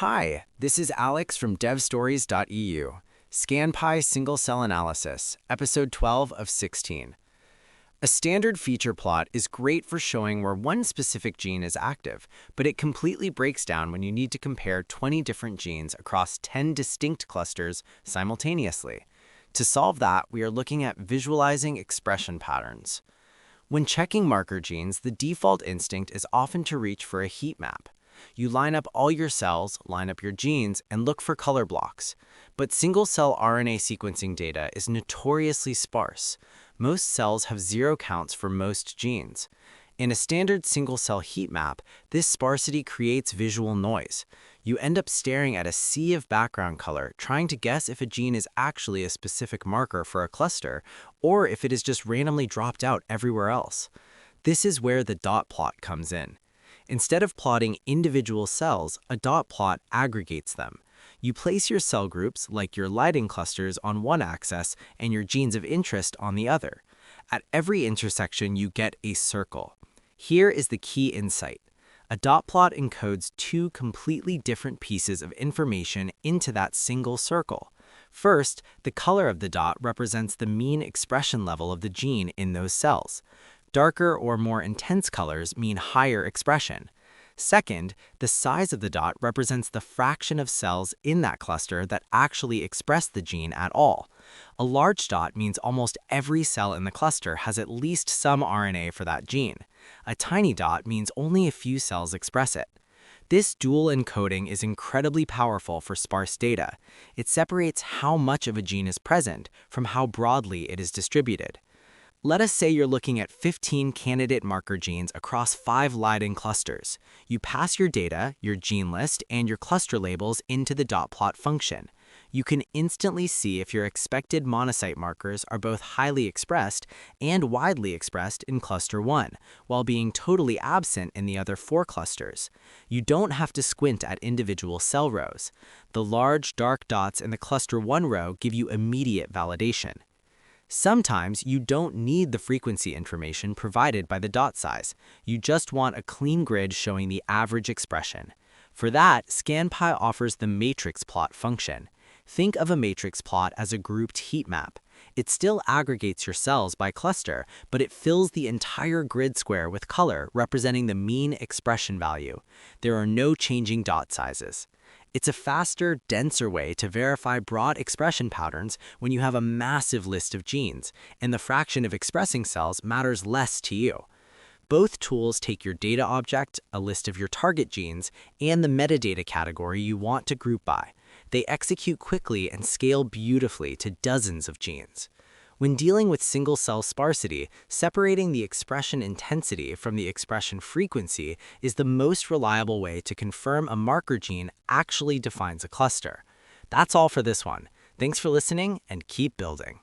Hi, this is Alex from devstories.eu. Scanpy Single Cell Analysis, Episode 12 of 16. A standard feature plot is great for showing where one specific gene is active, but it completely breaks down when you need to compare 20 different genes across 10 distinct clusters simultaneously. To solve that, we are looking at visualizing expression patterns. When checking marker genes, the default instinct is often to reach for a heat map. You line up all your cells, line up your genes, and look for color blocks. But single-cell RNA sequencing data is notoriously sparse. Most cells have 0 counts for most genes. In a standard single-cell heat map, this sparsity creates visual noise. You end up staring at a sea of background color, trying to guess if a gene is actually a specific marker for a cluster, or if it is just randomly dropped out everywhere else. This is where the dot plot comes in. Instead of plotting individual cells, a dot plot aggregates them. You place your cell groups, like your lighting clusters, on one axis and your genes of interest on the other. At every intersection, you get a circle. Here is the key insight. A dot plot encodes 2 completely different pieces of information into that single circle. First, the color of the dot represents the mean expression level of the gene in those cells. Darker or more intense colors mean higher expression. Second, the size of the dot represents the fraction of cells in that cluster that actually express the gene at all. A large dot means almost every cell in the cluster has at least some RNA for that gene. A tiny dot means only a few cells express it. This dual encoding is incredibly powerful for sparse data. It separates how much of a gene is present from how broadly it is distributed. Let us say you're looking at 15 candidate marker genes across 5 Leiden clusters. You pass your data, your gene list, and your cluster labels into the dot plot function. You can instantly see if your expected monocyte markers are both highly expressed and widely expressed in cluster 1, while being totally absent in the other 4 clusters. You don't have to squint at individual cell rows. The large, dark dots in the cluster 1 row give you immediate validation. Sometimes you don't need the frequency information provided by the dot size. You just want a clean grid showing the average expression. For that, Scanpy offers the matrix plot function. Think of a matrix plot as a grouped heat map. It still aggregates your cells by cluster, but it fills the entire grid square with color representing the mean expression value. There are no changing dot sizes. It's a faster, denser way to verify broad expression patterns when you have a massive list of genes, and the fraction of expressing cells matters less to you. Both tools take your data object, a list of your target genes, and the metadata category you want to group by. They execute quickly and scale beautifully to dozens of genes. When dealing with single-cell sparsity, separating the expression intensity from the expression frequency is the most reliable way to confirm a marker gene actually defines a cluster. That's all for this one. Thanks for listening, and keep building.